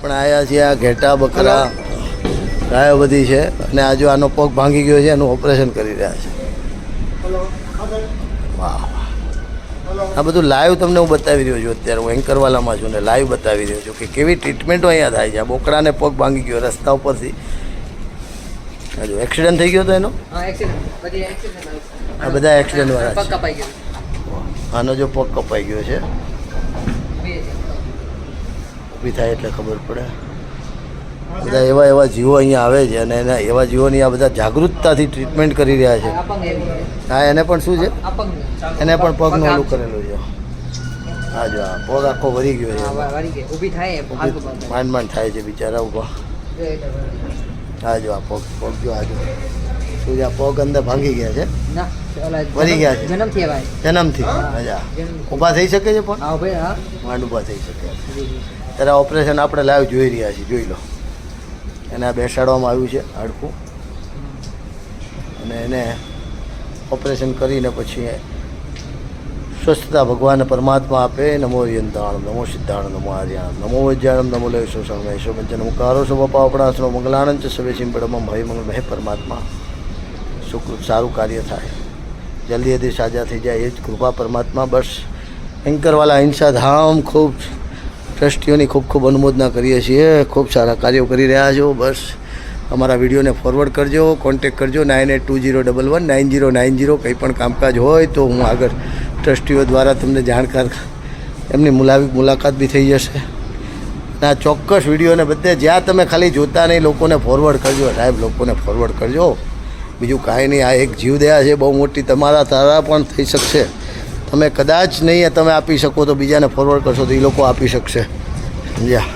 પણ આયા છે આ ઘેટા બકરા ગાયો બધી છે અને આ જો આનો પગ ભાંગી ગયો છે એનું ઓપરેશન કરી રહ્યા છે. વાહ, આ બધું લાઈવ તમને હું બતાવી રહ્યો છું. અત્યારે હું એન્કરવાલામાં છું ને લાઈવ બતાવી રહ્યો છું કે કેવી ટ્રીટમેન્ટો અહીંયા થાય છે. આ બોકડાને પગ ભાંગી ગયો રસ્તા ઉપરથી. હજુ એક્સિડન્ટ થઈ ગયો હતો એનો? આ બધા એક્સિડન્ટવાળા છે. આનો જો પગ કપાઈ ગયો છે, ઊભી થાય એટલે ખબર પડે. બધા એવા એવા જીવો અહીંયા આવે છે અને એના એવા જીવોની આ બધા જાગૃતતાથી ટ્રીટમેન્ટ કરી રહ્યા છે. હા, એને પણ શું છે? એને પણ પગનું ઓલું કરેલું છે. હા જો આ પગ આખો વળી ગયો છે, માંડ માંડ થાય છે બિચારા ઊભા. હા જો આ પગ જો આ જો શું છે, આ પગ અંદર ભાંગી ગયા છે, વળી ગયા છે જન્મથી. મજા ઊભા થઈ શકે છે પણ માંડ ઊભા થઈ શકે. ત્યારે ઓપરેશન આપણે લાઈવ જોઈ રહ્યા છીએ, જોઈ લો. એને આ બેસાડવામાં આવ્યું છે હાડકું અને એને ઓપરેશન કરીને પછી સ્વસ્થતા ભગવાન પરમાત્મા આપે. નમો યંતાણમ નમો સિદ્ધાણ નમો આર્યાણમ નમો વૈજ્ઞાનમ નમો લય શોષણ મહેશો પંચન મુકારો સ્વપાપણાસનો મંગલાનંદ સવે સિંપડમાં ભય મંગલ ભય પરમાત્મા સુકૃત સારું કાર્ય થાય, જલ્દી જલ્દી સાજા થઈ જાય એ જ કૃપા પરમાત્મા. બસ એન્કરવાલા હિંસા ધામ ખૂબ ટ્રસ્ટીઓની ખૂબ ખૂબ અનુમોદના કરીએ છીએ. ખૂબ સારા કાર્યો કરી રહ્યા છો. બસ અમારા વિડીયોને ફોરવર્ડ કરજો, કોન્ટેક કરજો 9820119090. કંઈ પણ કામકાજ હોય તો હું આગળ ટ્રસ્ટીઓ દ્વારા તમને જાણકાર એમની મુલાકાત બી થઈ જશે. આ ચોક્કસ વિડીયોને બધે જ્યાં તમે ખાલી જોતા નહીં લોકોને ફોરવર્ડ કરજો સાહેબ, લોકોને ફોરવર્ડ કરજો. બીજું કાંઈ નહીં. આ એક જીવદયા છે બહુ મોટી, તારા પણ થઈ શકશે. તમે કદાચ નહીં તમે આપી શકો તો બીજાને ફોરવર્ડ કરશો તો એ લોકો આપી શકશે. સમજ્યા?